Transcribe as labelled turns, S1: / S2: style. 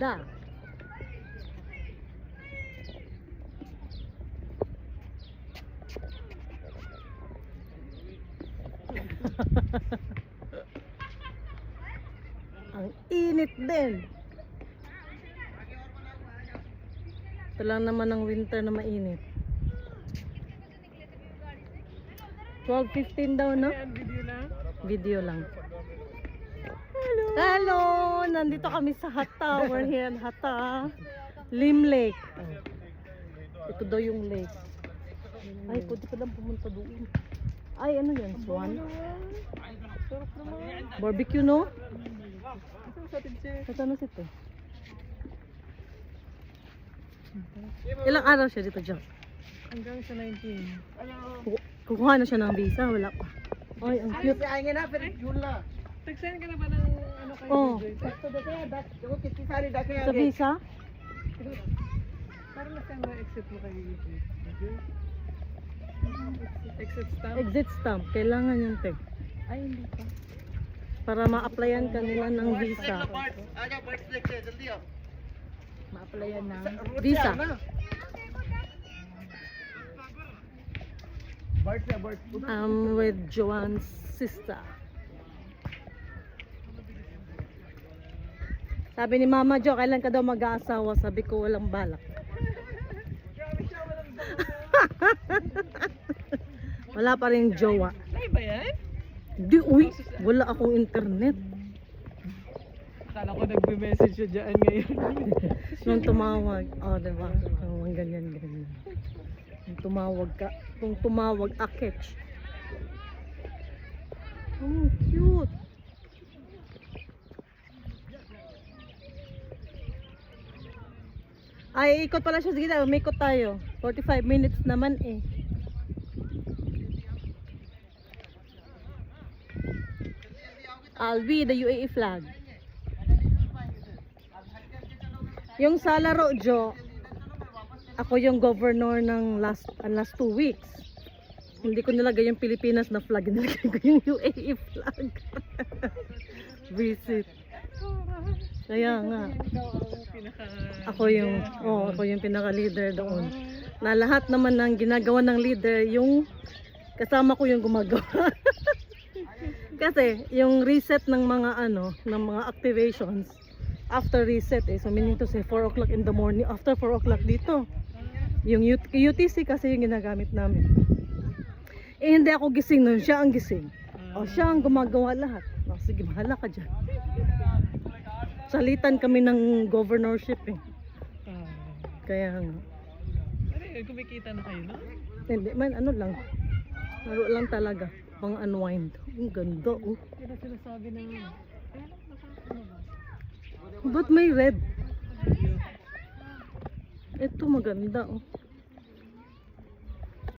S1: ganda. Ang init din. Ito lang naman ang winter na mainit. 12:15 daw, no? Video lang. Hello! Nandito kami sa Hatta. We're here in Hatta. Lim Lake. Ito daw yung lake. Ay, pwede pa lang pumunta doon. Ay, ano yan? Swan? Barbecue, no? Ito na sito. Ilang araw siya dito, Jack?
S2: Hanggang sa 19.
S1: Kukuha na siya ng visa, wala pa. Ay, ang cute.
S2: Tagsayan ka na ba ng ano kayo?
S1: Oh.
S2: Sa
S1: Sa visa?
S2: Parang nasa ang exit mo kayo. Exit stamp?
S1: Exit stamp. Kailangan yung tag.
S2: Ay, hindi pa.
S1: Para ma-applyan ka nila ng visa.
S2: Ma-applyan na.
S1: Visa. I'm with Joanne's sister. Sabi ni Mama Jo, kailan ka daw mag-aasawa? Sabi ko, walang balak. Wala pa rin jowa.
S2: Ay ba yan?
S1: Di, uy, wala akong internet.
S2: Akala ko nagbe-message siya dyan ngayon.
S1: Nung tumawag, oh, diba? Oh, ganyan. Nung tumawag, aketch. Oh, cute. Ay, ikot pala siya. Sige na, umikot tayo. 45 minutes naman eh. Alvi, the UAE flag. Yung sa laro, Jo, ako yung governor ng last 2 weeks. Hindi ko nilagay yung Pilipinas na flag, nilagay ko yung UAE flag. Visit. Kaya nga. Ako yung pinaka-leader doon. Na lahat naman ng ginagawa ng leader, yung kasama ko yung gumagawa. Kasi yung reset ng mga ng mga activations after reset so meaning to say 4 o'clock in the morning, after 4 o'clock dito. Yung UTC kasi yung ginagamit namin. Eh hindi ako gising nun, siya ang gising. O siya ang gumagawa lahat. O, sige, bahala ka dyan. Salitan kami ng governorship eh. Kaya nga.
S2: Ano, kumikita na kayo, no?
S1: Hindi man, lang. Laro lang talaga. Pang unwind. Ang ganda oh.
S2: Pero sinasabi na nga.
S1: Ba't may red? Ito maganda oh.